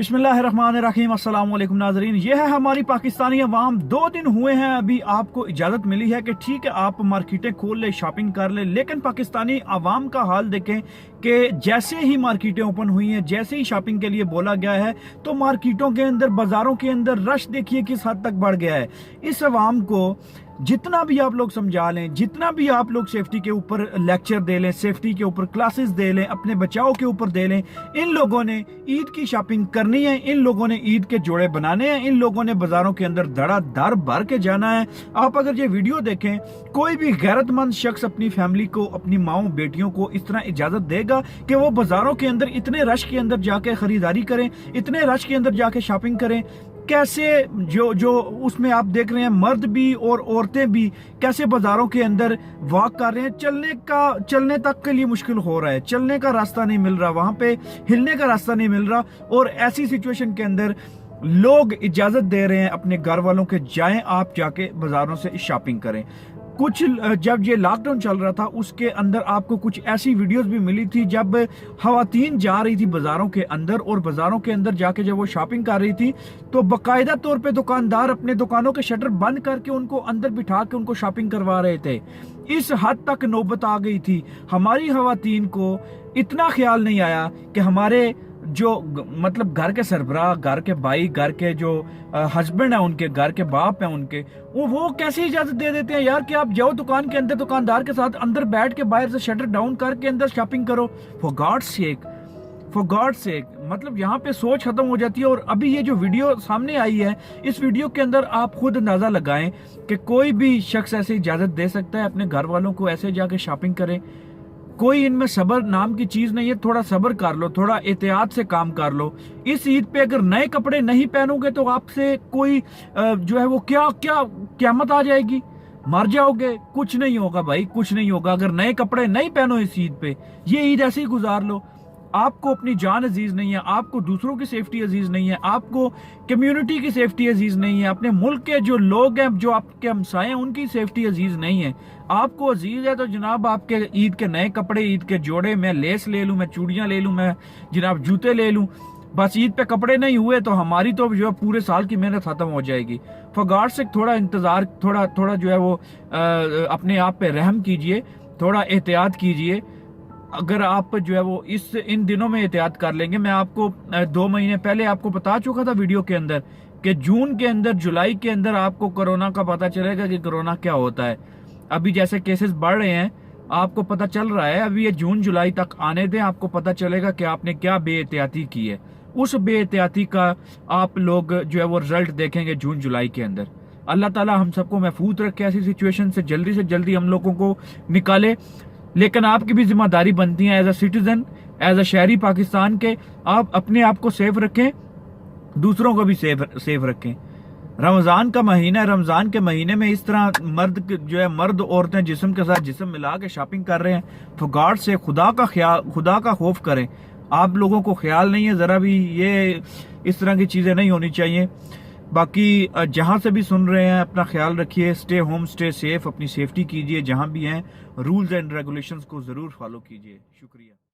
बिस्मिल्लाहिर्रहमानिर्रहीम। अस्सलाम वालेकुम नाजरीन, ये है हमारी पाकिस्तानी अवाम। 2 दिन हुए हैं अभी आपको इजाज़त मिली है कि ठीक है आप मार्केटें खोल ले, शॉपिंग कर ले, लेकिन पाकिस्तानी अवाम का हाल देखें कि जैसे ही मार्केटें ओपन हुई हैं, जैसे ही शॉपिंग के लिए बोला गया है तो मार्केटों के अंदर, बाज़ारों के अंदर रश देखिए किस हद तक बढ़ गया है। इस अवाम को जितना भी आप लोग समझा लें, जितना भी आप लोग सेफ्टी के ऊपर लेक्चर दे लें, सेफ्टी के ऊपर क्लासेस दे लें, अपने बचाव के ऊपर दे लें, इन लोगों ने ईद की शॉपिंग करनी है, इन लोगों ने ईद के जोड़े बनाने हैं, इन लोगों ने बाजारों के अंदर धड़ाधड़ भर के जाना है। आप अगर ये वीडियो देखें, कोई भी गैरतमंद शख्स अपनी फैमिली को, अपनी माओ बेटियों को इस तरह इजाजत देगा कि वो बाजारों के अंदर इतने रश के अंदर जाके खरीदारी करें, इतने रश के अंदर जाके शॉपिंग करें? कैसे जो उसमें आप देख रहे हैं, मर्द भी और औरतें भी कैसे बाजारों के अंदर वॉक कर रहे हैं। चलने तक के लिए मुश्किल हो रहा है, चलने का रास्ता नहीं मिल रहा, वहां पे हिलने का रास्ता नहीं मिल रहा। और ऐसी सिचुएशन के अंदर लोग इजाजत दे रहे हैं अपने घर वालों के, जाएं आप जाके बाजारों से शॉपिंग करें। कुछ जब ये लॉकडाउन चल रहा था उसके अंदर आपको कुछ ऐसी वीडियोस भी मिली थी जब खवातीन जा रही थी बाजारों के अंदर, और बाजारों के अंदर जाके जब वो शॉपिंग कर रही थी तो बाकायदा तौर पे दुकानदार अपने दुकानों के शटर बंद करके उनको अंदर बिठा के उनको शॉपिंग करवा रहे थे। इस हद तक नौबत आ गई थी। हमारी खवातीन को इतना ख्याल नहीं आया कि हमारे जो मतलब घर के सरबराह, घर के भाई, घर के जो हस्बैंड है उनके, घर के बाप है उनके, वो कैसे इजाजत दे देते हैं यार कि आप जाओ दुकान के अंदर, दुकानदार के साथ अंदर बैठ के बाहर से शटर डाउन करके अंदर शॉपिंग करो। फॉर गॉड सेक, मतलब यहाँ पे सोच खत्म हो जाती है। और अभी ये जो वीडियो सामने आई है, इस वीडियो के अंदर आप खुद अंदाजा लगाएं कि कोई भी शख्स ऐसे इजाजत दे सकता है अपने घर वालों को ऐसे जाके शॉपिंग करे? कोई इनमें सब्र नाम की चीज नहीं है। थोड़ा सब्र कर लो, थोड़ा एहतियात से काम कर लो। इस ईद पे अगर नए कपड़े नहीं पहनोगे तो आपसे कोई जो है वो क्या क़यामत आ जाएगी, मर जाओगे। कुछ नहीं होगा भाई, कुछ नहीं होगा। अगर नए कपड़े नहीं पहनो इस ईद पे, ये ईद ऐसे ही गुजार लो। आपको अपनी जान अजीज नहीं है, आपको दूसरों की सेफ्टी अजीज नहीं है, आपको कम्युनिटी की सेफ्टी अजीज नहीं है, अपने मुल्क के जो लोग हैं, जो आपके हमसाए हैं, उनकी सेफ्टी अजीज नहीं है। आपको अजीज है तो जनाब आपके ईद के नए कपड़े, ईद के जोड़े, मैं लेस ले लूं, मैं चूड़ियां ले लूं, मैं जनाब जूते ले लूं, बस ईद पे कपड़े नहीं हुए तो हमारी तो जो है पूरे साल की मेहनत खत्म हो जाएगी। फॉर गॉड से थोड़ा इंतजार, थोड़ा जो है वो अपने आप पे रहम कीजिए, थोड़ा एहतियात कीजिए। अगर आप जो है वो इन दिनों में एहतियात कर लेंगे, मैं आपको 2 महीने पहले आपको बता चुका था वीडियो के अंदर कि जून के अंदर, जुलाई के अंदर आपको कोरोना का पता चलेगा कि कोरोना क्या होता है। अभी जैसे केसेस बढ़ रहे हैं, आपको पता चल रहा है, अभी ये जून जुलाई तक आने दें, आपको पता चलेगा कि आपने क्या बेएहतियाती की है। उस बेएहतियाती का आप लोग जो है वो रिजल्ट देखेंगे जून जुलाई के अंदर। अल्लाह ताला हम सबको महफूज रखे, ऐसी सिचुएशन से जल्दी हम लोगों को निकाले। लेकिन आपकी भी जिम्मेदारी बनती है as a citizen, as a शहरी पाकिस्तान के, आप अपने आप को सेफ रखें, दूसरों को भी सेफ रखें। रमजान का महीना है, रमजान के महीने में इस तरह मर्द औरतें जिस्म के साथ जिस्म मिला के शॉपिंग कर रहे हैं। तो गॉड से खुदा का खौफ करें। आप लोगों को ख्याल नहीं है जरा भी, ये इस तरह की चीजें नहीं होनी चाहिए। बाकी जहां से भी सुन रहे हैं अपना ख्याल रखिए, स्टे होम, स्टे सेफ, अपनी सेफ्टी कीजिए, जहां भी हैं रूल्स एंड रेगुलेशंस को जरूर फॉलो कीजिए। शुक्रिया।